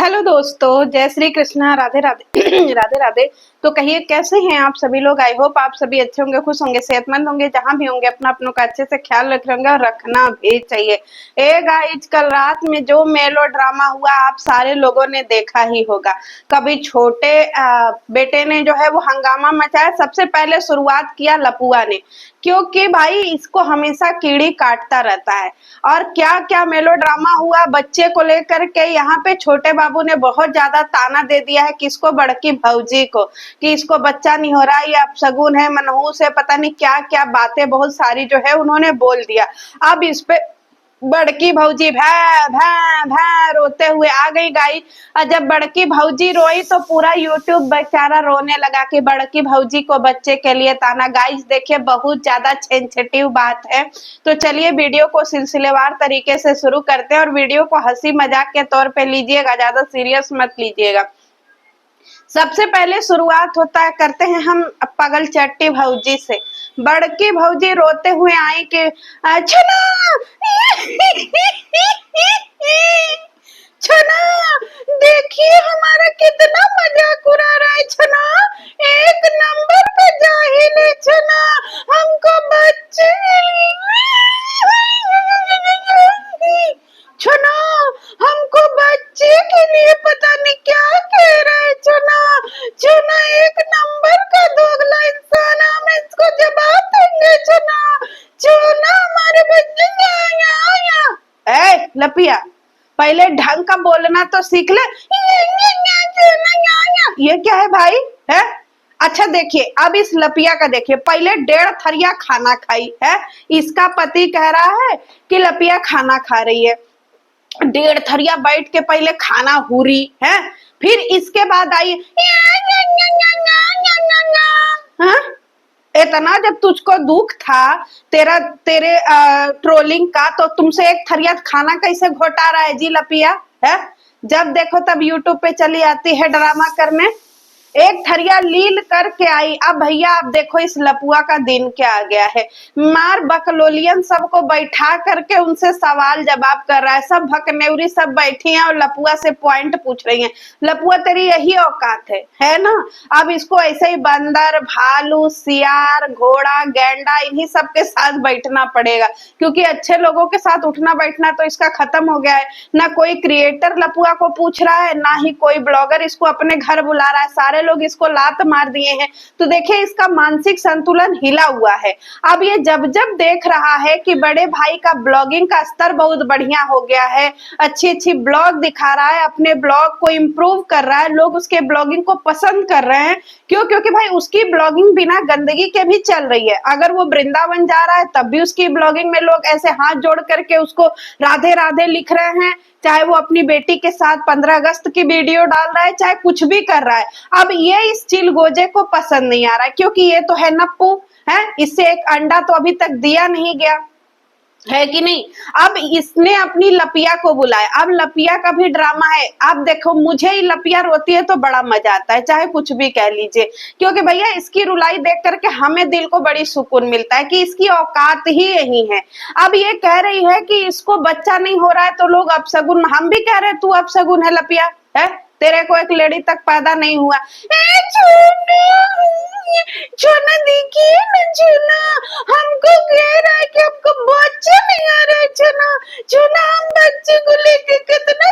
Hello दोस्तों, जय श्री कृष्णा, राधे राधे राधे राधे। तो कहिए कैसे हैं आप सभी लोग। आई होप आप सभी अच्छे होंगे, खुश होंगे, सेहतमंद होंगे। जहां भी होंगे अपना अपनों का अच्छे से ख्याल रख रहे होंगे और रखना भी चाहिए। गाइज, कल रात में जो मेलो ड्रामा हुआ आप सारे लोगों ने देखा ही होगा। कभी छोटे बेटे ने जो है वो हंगामा मचाया। सबसे पहले शुरुआत किया लपुआ ने, क्योंकि भाई इसको हमेशा कीड़ी काटता रहता है। और क्या क्या मेलो ड्रामा हुआ बच्चे को लेकर के। यहाँ पे छोटे बाबू ने बहुत ज्यादा ताना दे दिया है किसको, बड़की भौजी को, कि इसको बच्चा नहीं हो रहा, ये अपशगुन है, मनहूस है, पता नहीं क्या क्या बातें बहुत सारी जो है उन्होंने बोल दिया। अब इस पे बड़की भौजी भै भै भै रोते हुए आ गई गाई। और जब बड़की भौजी रोई तो पूरा यूट्यूब बेचारा रोने लगा कि बड़की भौजी को बच्चे के लिए ताना। गाइस देखिए, बहुत ज्यादा सेंसिटिव बात है। तो चलिए वीडियो को सिलसिलेवार तरीके से शुरू करते हैं और वीडियो को हंसी मजाक के तौर पे लीजिएगा, ज्यादा सीरियस मत लीजिएगा। सबसे पहले शुरुआत करते हैं हम पागल चट्टी भौजी से। बड़की भौजी रोते हुए आई कि छना छना देखिए हमारा कितना मजाक उड़ा रहा है छना, एक नंबर का जाहिल है छना, हमको बच्चे छना, हमको बच्चे के लिए पता नहीं क्या कह रहा है छना। छना एक नंबर का दोगला इंसान है, हम इसको जवाब देंगे छना। छना हमारे बच्चे लपिया, पहले ढंग का बोलना तो सीख ले। ये क्या है भाई है। अच्छा देखिए, अब इस लपिया का देखिए, पहले 1.5 थरिया खाना खाई है। इसका पति कह रहा है कि लपिया खाना खा रही है। 1.5 थरिया बैठ के पहले खाना हुरी है, फिर इसके बाद आई हाँ? इतना जब तुझको दुख था तेरे ट्रोलिंग का, तो तुमसे 1 थरिया खाना कैसे घोटा रहा है जी लपिया है। जब देखो तब यूट्यूब पे चली आती है ड्रामा करने। 1 थरिया लील करके आई। अब भैया आप देखो इस लपुआ का दिन क्या आ गया है। मार बकलोलियन सबको बैठा करके उनसे सवाल जवाब कर रहा है। सब भकनेवरी सब बैठी हैं और लपुआ से पॉइंट पूछ रही हैं। लपुआ तेरी यही औकात है ना। अब इसको ऐसे ही बंदर, भालू, सियार, घोड़ा, गैंडा इन्हीं सब के साथ बैठना पड़ेगा, क्योंकि अच्छे लोगों के साथ उठना बैठना तो इसका खत्म हो गया है। ना कोई क्रिएटर लपुआ को पूछ रहा है, ना ही कोई ब्लॉगर इसको अपने घर बुला रहा है। सारे लोग इसको लात मार दिए हैं। तो देखिए इसका मानसिक संतुलन हिला हुआ है। अब ये जब जब देख रहा है कि बड़े भाई का ब्लॉगिंग का स्तर बहुत बढ़िया हो गया है, अच्छी अच्छी ब्लॉग दिखा रहा है, अपने ब्लॉग को इम्प्रूव कर रहा है, लोग उसके ब्लॉगिंग को पसंद कर रहे हैं। क्यों? क्योंकि भाई उसकी ब्लॉगिंग बिना गंदगी के भी चल रही है। अगर वो वृंदावन जा रहा है तब भी उसकी ब्लॉगिंग में लोग ऐसे हाथ जोड़ करके उसको राधे राधे लिख रहे हैं, चाहे वो अपनी बेटी के साथ 15 अगस्त की वीडियो डाल रहा है, चाहे कुछ भी कर रहा है। अब ये इस चिलगोजे को पसंद नहीं आ रहा है, क्योंकि ये तो है नप्पू है, इससे एक अंडा तो अभी तक दिया नहीं गया है कि नहीं। अब इसने अपनी लपिया को बुलाया। अब लपिया का भी ड्रामा है। अब देखो, मुझे ही लपिया रोती है तो बड़ा मजा आता है, चाहे कुछ भी कह लीजिए, क्योंकि भैया इसकी रुलाई देख करके हमें दिल को बड़ी सुकून मिलता है कि इसकी औकात ही यही है। अब ये कह रही है कि इसको बच्चा नहीं हो रहा है तो लोग अपशगुन, हम भी कह रहे हैं तू अपशगुन है लपिया है, तेरे को एक लेडी तक पैदा नहीं हुआ। छोना देखिए ना छोना, हमको कह रहा है कि हमको बच्चा नहीं आ रहा है छोना। छोना हम बच्चे को लेके कितना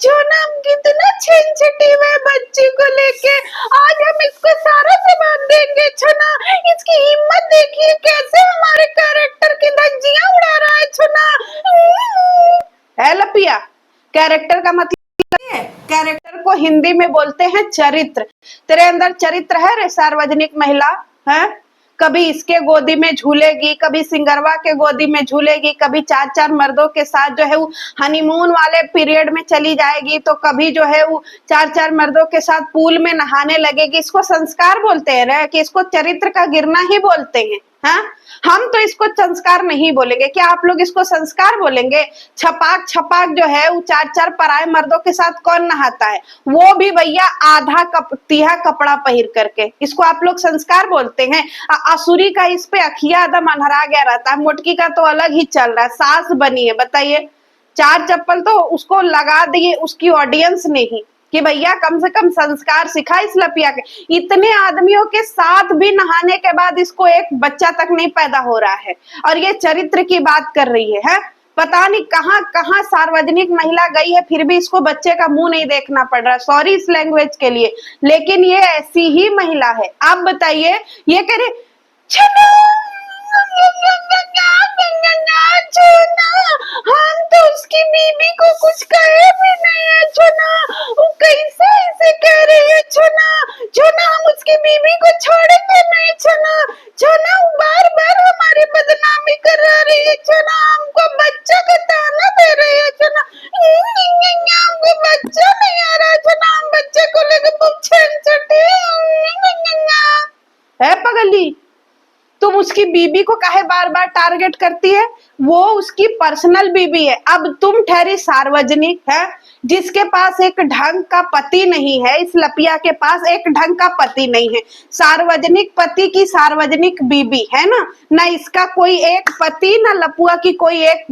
छोना, हम कितना सेंसिटिव है बच्चे को लेके। आज हम इसको सारा सामान देंगे छोना। इसकी हिम्मत देखिए कैसे हमारे कैरेक्टर की धज्जियां उड़ा रहा है छोना। है लपिया, कैरेक्टर का मतलब कैरेक्टर को हिंदी में बोलते हैं चरित्र। तेरे अंदर चरित्र है रे सार्वजनिक महिला है। कभी इसके गोदी में झूलेगी, कभी सिंगरवा के गोदी में झूलेगी, कभी 4-4 मर्दों के साथ जो है वो हनीमून वाले पीरियड में चली जाएगी, तो कभी जो है वो 4-4 मर्दों के साथ पूल में नहाने लगेगी। इसको संस्कार बोलते हैं रे, कि इसको चरित्र का गिरना ही बोलते हैं। हाँ, हम तो इसको संस्कार नहीं बोलेंगे। क्या आप लोग इसको संस्कार बोलेंगे? छपाक छपाक जो है वो 4-4 पराये मर्दों के साथ कौन नहाता है, वो भी भैया आधा तिहा कपड़ा पहन करके। इसको आप लोग संस्कार बोलते हैं? असुरी का इस पे अखिया एकदम अनहरा गया रहता है, मोटकी का तो अलग ही चल रहा है, सास बनी है। बताइए चार चप्पल तो उसको लगा दिए उसकी ऑडियंस ने ही कि भैया कम से कम संस्कार सिखा इस लपिया के। इतने आदमियों के साथ भी नहाने के बाद इसको एक बच्चा तक नहीं पैदा हो रहा है और ये चरित्र की बात कर रही है? पता नहीं कहां कहां सार्वजनिक महिला गई है फिर भी इसको बच्चे का मुंह नहीं देखना पड़ रहा। सॉरी इस लैंग्वेज के लिए, लेकिन ये ऐसी ही महिला है। आप बताइए, ये कह रहे छना हम तो उसकी बीबी को कुछ कहे भी नहीं है छना, वो कैसे ऐसे कह रही है छना, छना हम उसकी बीबी को छोड़ेंगे नहीं छना, छना बार बार हमारी बदनामी करा रही है छना, हमको बच्चा का ताना दे रही है छना, हमको बच्चा नहीं आ रहा छना, हम बच्चे को लेकर खूब छेन छटे है। पगली तुम उसकी बीबी को काहे बार बार टारगेट करती है? वो उसकी पर्सनल बीबी है। अब तुम ठहरी सार्वजनिक है जिसके पास एक ढंग का पति नहीं है। इस लपिया के पास एक ढंग का पति नहीं है, सार्वजनिक पति की सार्वजनिक बीबी है ना इसका कोई एक पति ना लपुआ की कोई एक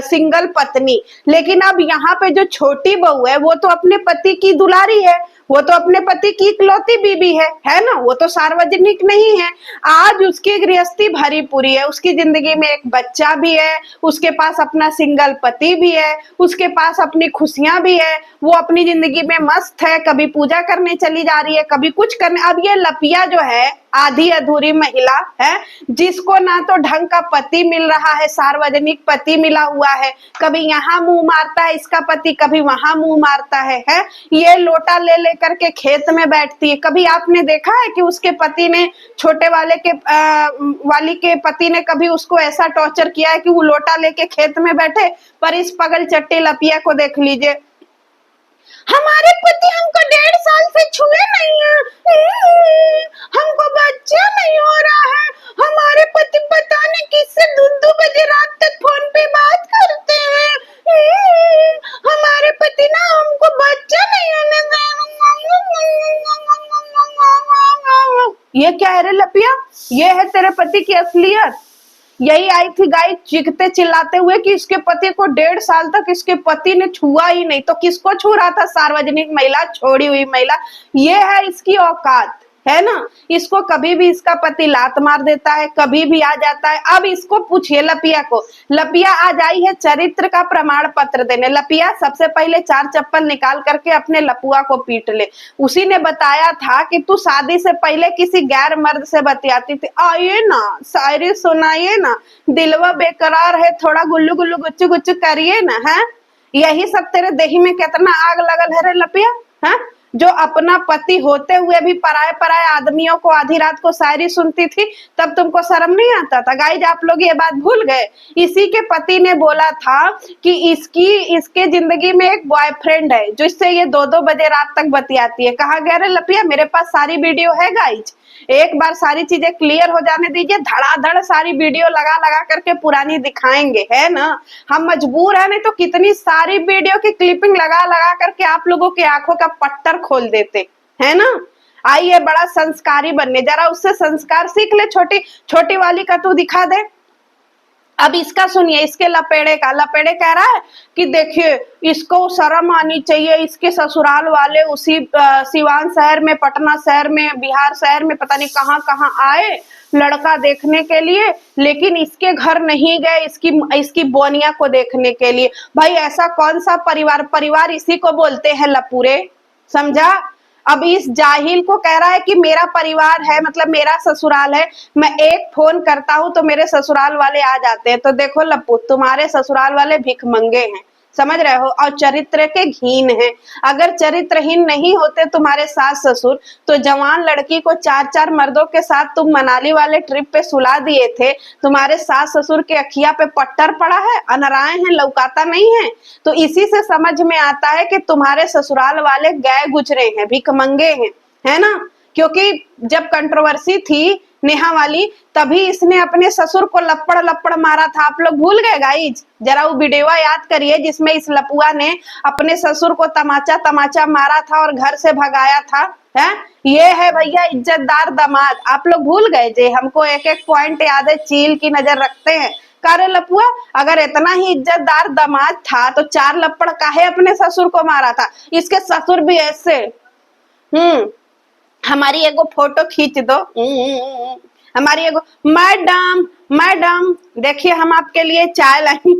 सिंगल पत्नी। लेकिन अब यहाँ पे जो छोटी बहू है वो तो अपने पति की दुलारी है, वो तो अपने पति की इकलौती बीबी है ना, वो तो सार्वजनिक नहीं है। आज उसकी गृहस्थी भरी पूरी है, उसकी जिंदगी में एक बच्चा भी है, उसके पास अपना सिंगल पति भी है, उसके पास अपनी खुशियां भी है, वो अपनी जिंदगी में मस्त है, कभी पूजा करने चली जा रही है, कभी कुछ करने। अब ये लपिया जो है आधी अधूरी महिला है जिसको ना तो ढंग का पति मिल रहा है, सार्वजनिक पति मिला हुआ है, कभी यहाँ मुंह मारता है इसका पति, कभी वहां मुंह मारता है। ये लोटा ले लेकर के खेत में बैठती है। कभी आपने देखा है कि उसके पति ने छोटे वाली के पति ने कभी उसको ऐसा टॉर्चर किया है कि वो लोटा लेके खेत में बैठे? पर इस पगल चट्टी लपिया को देख लीजिए, हमारे पति हमको 1.5 साल से छुए नहीं है, हमको बच्चा नहीं हो रहा है, हमारे पति पता नहीं किससे 2-2 बजे रात तक फोन पे बात करते हैं, हमारे पति ना हमको बच्चा नहीं होने दे। ये क्या है रे लपिया? ये है तेरे पति की असलियत? यही आई थी गाय चीखते चिल्लाते हुए कि इसके पति को 1.5 साल तक इसके पति ने छुआ ही नहीं। तो किसको छू रहा था? सार्वजनिक महिला, छोड़ी हुई महिला। ये है इसकी औकात, है ना। इसको कभी भी इसका पति लात मार देता है, कभी भी आ जाता है। अब इसको पूछिए लपिया को, लपिया आज आई है चरित्र का प्रमाण पत्र देने। लपिया सबसे पहले 4 चप्पल निकाल करके अपने लपुआ को पीट ले। उसी ने बताया था कि तू शादी से पहले किसी गैर मर्द से बतियाती थी। आइए ना शायरी सुनाइए ना, दिलवा बेकरार है, थोड़ा गुल्लू गुल्लू गुच्चू गुच्चू करिए ना। है यही सब तेरे देही में कितना आग लगल है रे लपिया? है जो अपना पति होते हुए भी पराये पराये आदमियों को आधी रात को शायरी सुनती थी, तब तुमको शर्म नहीं आता था? गाइज आप लोग ये बात भूल गए। इसी के पति ने बोला था कि इसके जिंदगी में एक बॉयफ्रेंड है जिससे ये 2-2 बजे रात तक बतियाती है। कहा गया रे लपिया? मेरे पास सारी वीडियो है गाइज, एक बार सारी चीजें क्लियर हो जाने दीजिए, धड़ाधड़ सारी वीडियो लगा लगा करके पुरानी दिखाएंगे, है ना। हम मजबूर है, नहीं तो कितनी सारी वीडियो की क्लिपिंग लगा लगा करके आप लोगों की आंखों का पट्टर खोल देते, है ना। आइए बड़ा संस्कारी बनने, जरा उससे संस्कार सीख ले। छोटी वाली का तू दिखा दे। अब इसका सुनिए, इसके लपेड़े लपेड़े कह रहा है कि देखिए इसको शर्म आनी चाहिए, इसके ससुराल वाले उसी सिवान शहर में, पटना शहर में, बिहार शहर में, पता नहीं कहाँ कहाँ आए लड़का देखने के लिए, लेकिन इसके घर नहीं गए इसकी बोनिया को देखने के लिए। भाई ऐसा कौन सा परिवार इसी को बोलते हैं लपुरे, समझा। अब इस जाहिल को कह रहा है कि मेरा परिवार है, मतलब मेरा ससुराल है, मैं एक फोन करता हूं तो मेरे ससुराल वाले आ जाते हैं। तो देखो लप्पू, तुम्हारे ससुराल वाले भिखमंगे हैं, समझ रहे हो, और चरित्र के हीन हैं। अगर चरित्रहीन नहीं होते तुम्हारे सास ससुर, तो जवान लड़की को 4-4 मर्दों के साथ तुम मनाली वाले ट्रिप पे सुला दिए थे। तुम्हारे सास ससुर के अखिया पे पट्टर पड़ा है, अनराए हैं, लौकाता नहीं है। तो इसी से समझ में आता है कि तुम्हारे ससुराल वाले गए गुजरे हैं, भिखमंगे हैं, है ना। क्योंकि जब कंट्रोवर्सी थी नेहा वाली, तभी इसने अपने ससुर को लपड़ लपड़ मारा था। आप लोग भूल गए गाइज? जरा वो वीडियो याद करिए जिसमें इस लपुआ ने अपने ससुर को तमाचा तमाचा मारा था और घर से भगाया था। है ये है भैया इज्जतदार दामाद। आप लोग भूल गए जे? हमको एक एक पॉइंट याद है, चील की नजर रखते हैं। कारे लपुआ, अगर इतना ही इज्जतदार दामाद था तो 4 लपड़ काहे अपने ससुर को मारा था? इसके ससुर भी ऐसे। हमारी एगो फोटो खींच दो। हमारी एगो मैडम, मैडम देखिए हम आपके लिए चाय लाई।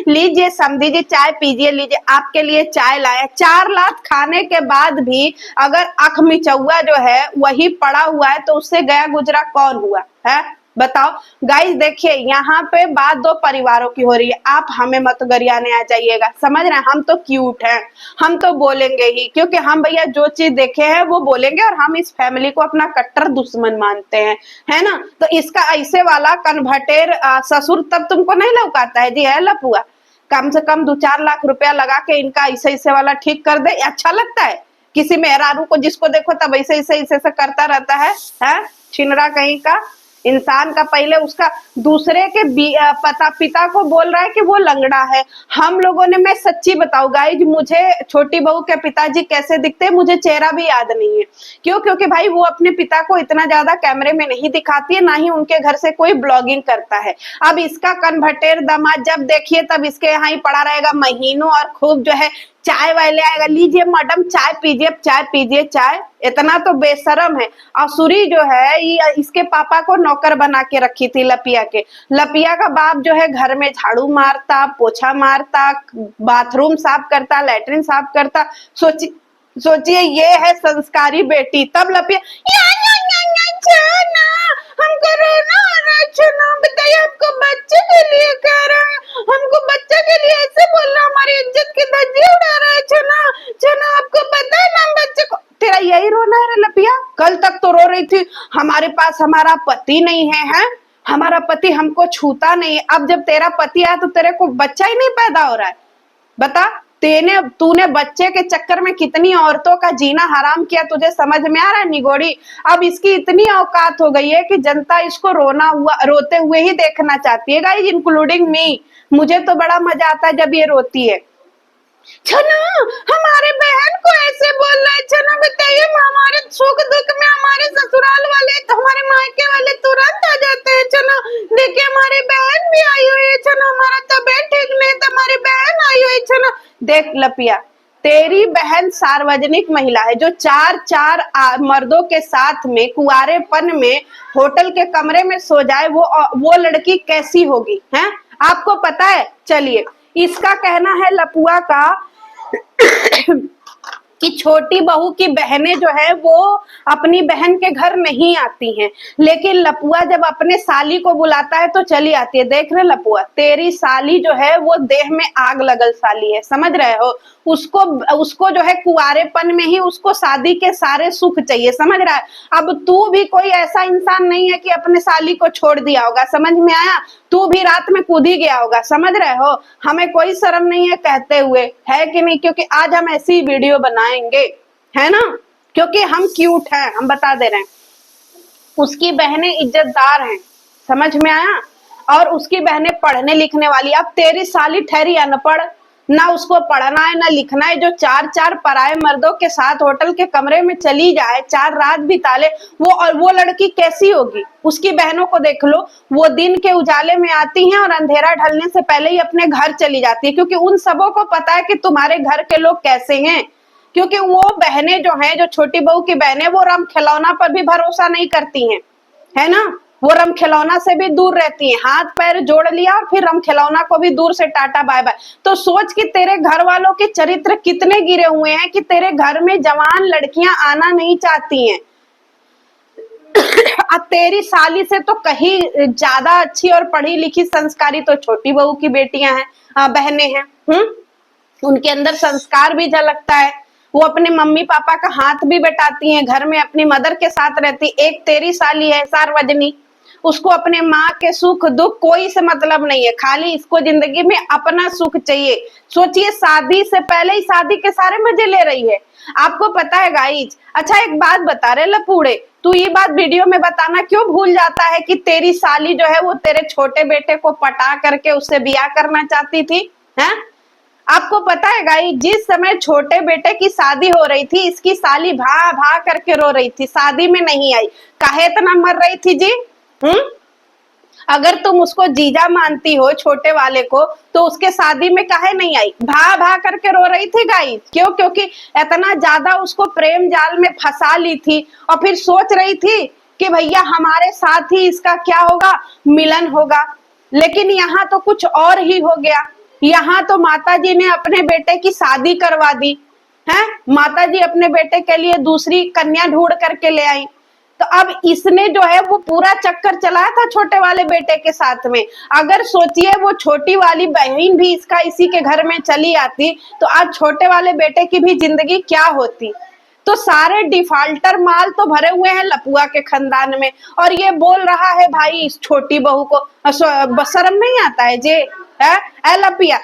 लीजिए समधी जी चाय पीजिए, लीजिए आपके लिए चाय लाए। 4 लाख खाने के बाद भी अगर अख मिचौआ जो है वही पड़ा हुआ है तो उससे गया गुजरा कौन हुआ है? बताओ गाइस। देखिए यहाँ पे बात 2 परिवारों की हो रही है। आप हमें मत गरियाने आ जाइएगा, समझ रहे हैं? हम तो क्यूट हैं, हम तो बोलेंगे ही, क्योंकि हम भैया जो चीज देखे हैं वो बोलेंगे और हम इस फैमिली को अपना कट्टर दुश्मन मानते हैं, है ना? तो इसका ऐसे वाला कन्वर्टेर ससुर तब तुमको नहीं लौकाता है जी? है लपुआ, कम से कम 2-4 लाख रुपया लगा के इनका ऐसे ऐसे वाला ठीक कर दे। अच्छा लगता है किसी मेहरारू को जिसको देखो तब ऐसे ऐसे ऐसे ऐसे करता रहता है? छिनरा कहीं का इंसान का पहले उसका दूसरे के पिता को बोल रहा है कि वो लंगड़ा है। हम लोगों ने, मैं सच्ची बताऊं गाइज, मुझे छोटी बहू के पिताजी कैसे दिखते हैं मुझे चेहरा भी याद नहीं है। क्यों? क्योंकि भाई वो अपने पिता को इतना ज्यादा कैमरे में नहीं दिखाती है, ना ही उनके घर से कोई ब्लॉगिंग करता है। अब इसका कन्वर्टेर दामाद जब देखिए तब इसके यहाँ ही पड़ा रहेगा महीनों और खूब जो है चाय वाले आएगा। लीजिए मैडम चाय पीजिए, चाय पीजिए चाय। इतना तो बेशरम है। असुरी जो है ये इसके पापा को नौकर बना के रखी थी लपिया के। लपिया का बाप जो है घर में झाड़ू मारता, पोछा मारता, बाथरूम साफ करता, लैट्रिन साफ करता। सोचिए ये है संस्कारी बेटी। तब लपिया हमको रोना आ रहा है, छना बताइए हमको बच्चे के लिए कह रहा है, हमको बच्चे के लिए ऐसे बोल रहा, हमारी इज्जत की धज्जी उड़ा रहा है। छना छना आपको पता है ना बच्चे को? तेरा यही रोना है रे लपिया? कल तक तो रो रही थी हमारे पास हमारा पति नहीं है, हैं? हमारा पति हमको छूता नहीं है। अब जब तेरा पति आया तो तेरे को बच्चा ही नहीं पैदा हो रहा है। बता, तूने बच्चे के चक्कर में कितनी औरतों का जीना हराम किया, तुझे समझ में आ रहा है निगोड़ी? अब इसकी इतनी औकात हो गई है कि जनता इसको रोते हुए ही देखना चाहती है गाइस, इंक्लूडिंग मी। मुझे तो बड़ा मजा आता है जब ये रोती है। छना हमारे बहन को ऐसे बोल रहा है। छना बताइए हमारे सुख दुख में हमारे ससुराल वाले तो हमारे मायके वाले तुरंत आ जाते हैं। छना देखिए हमारी बहन भी आई हुई है। छना हमारा तबीयत ठीक नहीं तो हमारी बहन आई हुई। छना देख लपिया, तेरी बहन सार्वजनिक महिला है जो 4 मर्दों के साथ में कुआरेपन में होटल के कमरे में सो जाए। वो लड़की कैसी होगी? हैं? आपको पता है? चलिए, इसका कहना है लपुआ का कि छोटी बहू की बहनें जो है वो अपनी बहन के घर नहीं आती हैं, लेकिन लपुआ जब अपने साली को बुलाता है तो चली आती है। देख रहे लपुआ, तेरी साली जो है वो देह में आग लगल साली है, समझ रहे हो? उसको जो है कुआरेपन में ही उसको शादी के सारे सुख चाहिए, समझ रहा है? अब तू भी कोई ऐसा इंसान नहीं है कि अपने साली को छोड़ दिया होगा, समझ में आया? तू भी रात में कूद ही गया होगा, समझ रहे हो? हमें कोई शर्म नहीं है कहते हुए, है कि नहीं? क्योंकि आज हम ऐसी वीडियो बनाएंगे, है ना? क्योंकि हम क्यूट हैं, हम बता दे रहे हैं। उसकी बहनें इज्जतदार हैं, समझ में आया? और उसकी बहनें पढ़ने लिखने वाली। अब तेरी साली ठहरी अनपढ़, ना उसको पढ़ना है ना लिखना है, जो 4 पराये मर्दों के साथ होटल के कमरे में चली जाए, 4 रात बिता ले, वो लड़की कैसी होगी? उसकी बहनों को देख लो, वो दिन के उजाले में आती हैं और अंधेरा ढलने से पहले ही अपने घर चली जाती है, क्योंकि उन सबों को पता है कि तुम्हारे घर के लोग कैसे हैं। क्योंकि वो बहनें जो हैं, जो छोटी बहू की बहनें, वो रम खिलौना पर भी भरोसा नहीं करती हैं, है ना? वो रम खिलौना से भी दूर रहती हैं। हाथ पैर जोड़ लिया और फिर रम खिलौना को भी दूर से टाटा बाय बाय। तो सोच कि तेरे घर वालों के चरित्र कितने गिरे हुए हैं कि तेरे घर में जवान लड़कियां आना नहीं चाहती हैं। अब तेरी साली से तो कहीं ज्यादा अच्छी और पढ़ी लिखी संस्कारी तो छोटी बहू की बेटियां हैं, बहनें हैं। उनके अंदर संस्कार भी झलकता है। वो अपने मम्मी पापा का हाथ भी बटाती हैं, घर में अपनी मदर के साथ रहती। एक तेरी साली है सार्वजनिक, उसको अपने माँ के सुख दुख कोई से मतलब नहीं है, खाली इसको जिंदगी में अपना सुख चाहिए। सोचिए, शादी से पहले ही शादी के सारे मजे ले रही है। आपको पता है गाइज? अच्छा एक बात बता रहे लपूड़े, तू ये बात वीडियो में बताना क्यों भूल जाता है कि तेरी साली जो है वो तेरे छोटे बेटे को पटा करके उससे ब्याह करना चाहती थी, हैं? आपको पता है गाइस, जिस समय छोटे बेटे की शादी हो रही थी, इसकी साली भा भा करके रो रही थी, शादी में नहीं आई। काहे इतना मर रही थी जी? अगर तुम उसको जीजा मानती हो छोटे वाले को, तो उसके शादी में काहे नहीं आई? भा भा करके रो रही थी गाइस। क्यों? क्योंकि इतना ज्यादा उसको प्रेम जाल में फंसा ली थी और फिर सोच रही थी कि भैया हमारे साथ ही इसका क्या होगा, मिलन होगा। लेकिन यहाँ तो कुछ और ही हो गया। यहाँ तो माताजी ने अपने बेटे की शादी करवा दी है। माताजी अपने बेटे के लिए दूसरी कन्या ढूंढ करके ले आई। तो अब इसने जो है वो पूरा चक्कर चलाया था छोटे वाले बेटे के साथ में। अगर सोचिए वो छोटी वाली बहन भी इसका इसी के घर में चली आती, तो आज छोटे वाले बेटे की भी जिंदगी क्या होती। तो सारे डिफाल्टर माल तो भरे हुए हैं लपुआ के खानदान में, और ये बोल रहा है भाई इस छोटी बहू को। शर्म नहीं आता है जे? है लपिया,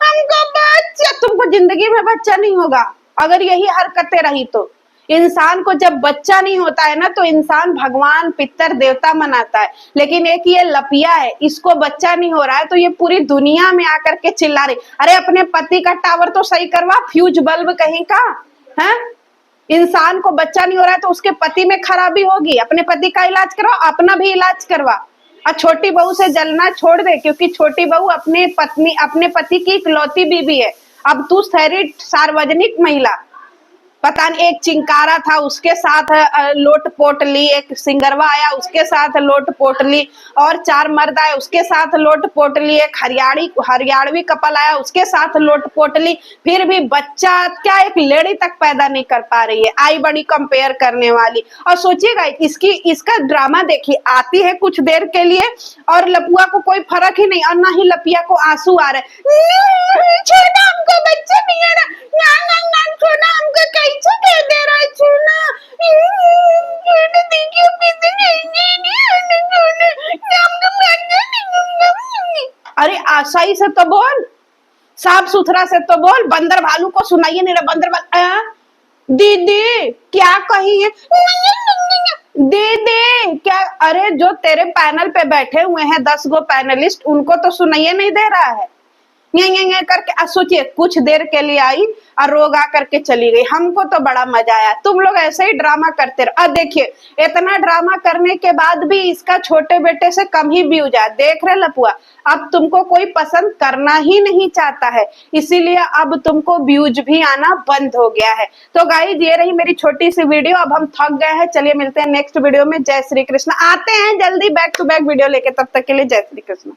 हमको बच्चा, तुमको जिंदगी में बच्चा नहीं होगा अगर यही हरकतें रही तो। इंसान को जब बच्चा नहीं होता है ना, तो इंसान भगवान पितर देवता मनाता है। लेकिन एक ये लपिया है, इसको बच्चा नहीं हो रहा है तो ये पूरी दुनिया में आकर के चिल्ला रही, अरे अपने पति का टावर तो सही करवा, फ्यूज बल्ब कहीं का है। इंसान को बच्चा नहीं हो रहा है तो उसके पति में खराबी होगी, अपने पति का इलाज करवा, अपना भी इलाज करवा। और छोटी बहू से जलना छोड़ दे, क्योंकि छोटी बहू अपने पति की इकलौती बीवी है। अब तू सार्वजनिक महिला, पता नहीं एक चिंकारा था उसके साथ लोट पोट ली, एक सिंगरवा आया उसके साथ लोट पोट ली, और 4 मर्द आए उसके साथ लोट पोट ली, एक हरियाणवी कपल आया उसके साथ लोट पोट ली, फिर भी बच्चा क्या एक लेडी तक पैदा नहीं कर पा रही है। आई बड़ी कंपेयर करने वाली। और सोचिएगा इसका ड्रामा देखिए, आती है कुछ देर के लिए और लपुआ को कोई फर्क ही नहीं, और ना ही लपिया को आंसू आ रहे, छोटा हमको बच्चा नहीं आ रहा, छोटा हमको कैसे कह दे रहा है, छोटा अरे सही से तो बोल, साफ सुथरा से तो बोल, बंदर भालू को सुनाइए नहीं रहा। बंदर भालू दीदी क्या कही है, दीदी क्या, अरे जो तेरे पैनल पे बैठे हुए हैं 10 गो पैनलिस्ट, उनको तो सुनाइए नहीं दे रहा है। ये करके सोचिए, कुछ देर के लिए आई और रोग आ करके चली गई। हमको तो बड़ा मजा आया। तुम लोग ऐसे ही ड्रामा करते रहो। अब देखिए, इतना ड्रामा करने के बाद भी इसका छोटे बेटे से कम ही व्यूज आया। देख रहे लपुआ, अब तुमको कोई पसंद करना ही नहीं चाहता है, इसीलिए अब तुमको व्यूज भी आना बंद हो गया है। तो गाइस, ये रही मेरी छोटी सी वीडियो। अब हम थक गए हैं, चलिए मिलते हैं नेक्स्ट वीडियो में। जय श्री कृष्ण। आते हैं जल्दी बैक टू बैक वीडियो लेके, तब तक के लिए जय श्री कृष्ण।